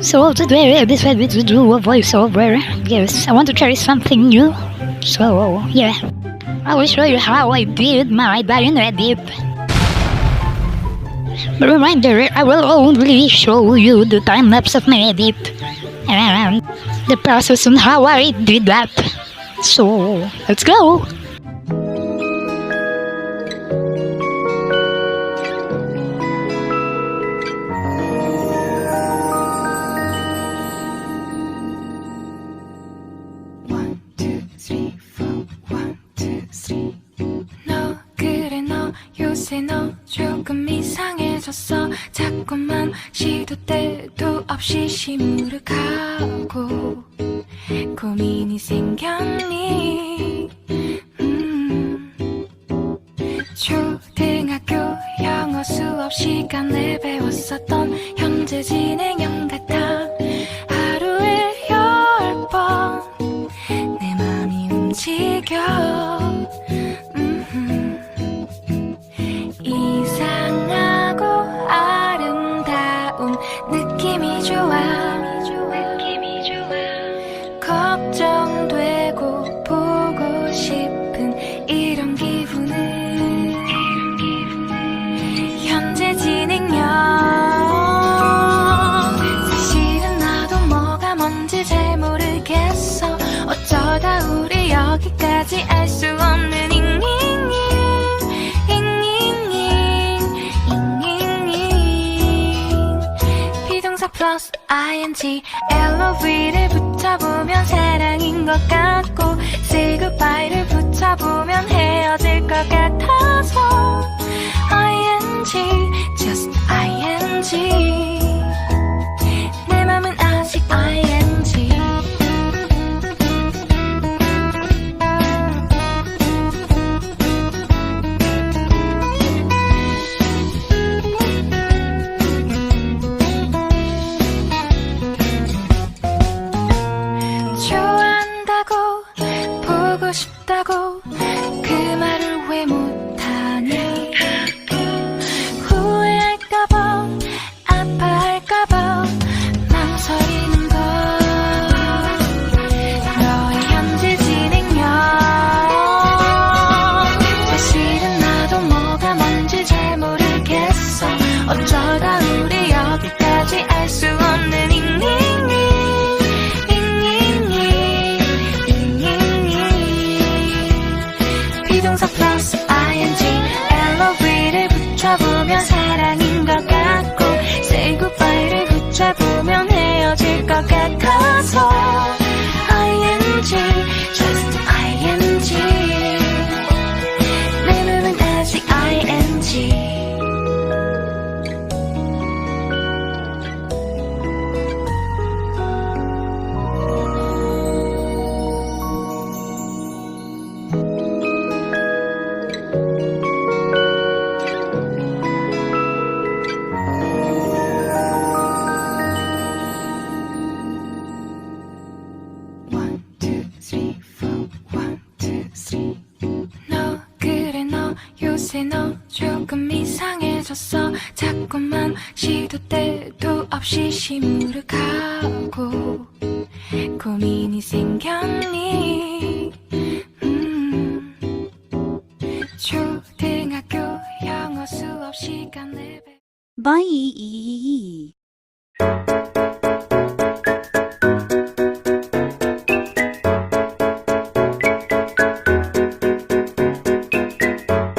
So today I decided to do a voiceover. Yes, I want to try something new. So yeah, I will show you how I did my Dayeon edit. But reminder, I will only show you the time lapse of my edit and the process on how I did that. So let's go. 요새 너 조금 이상해졌어. 자꾸만 시도 때도 없이 시무룩하고 고민이 생겼니? 초등학교 영어 수업 시간에 배웠었던 현재 진행형 같아. 하루에 10번 내 맘이 움직여. 이상하고 아름다운 느낌이 좋아. 걱정되고 보고 싶은 이런 기분은 현재 진행형. 사실은 나도 뭐가 뭔지 잘 모르겠어. 어쩌다 우리 여기까지 알 수 없는 플러스 ing LOV를 붙여보면 사랑인 것 같고 say goodbye를 붙여보면 헤어질 것 같아서 ing just ing 내 맘은 아직 ing. 싶다고 그 말을 왜 못하니? 후회할까봐 아파할까봐 망설이는 걸. 너의 현재 진행형. 사실은 나도 뭐가 뭔지 잘 모르겠어. 어쩌다 우리 여기까지 알 수 없는 비동사 플러스 ing LOV를 붙여보면 사랑인 것 같고 say goodbye를 붙여보면 헤어질 것 같아서 ing just ing 내 맘은 아직 ing. 요새 너 조금 이상해졌어. 자꾸만 시도 때도 없이 시무룩하고 고민이 생겼니? 초등학교 영어 수업 시간에 Bye.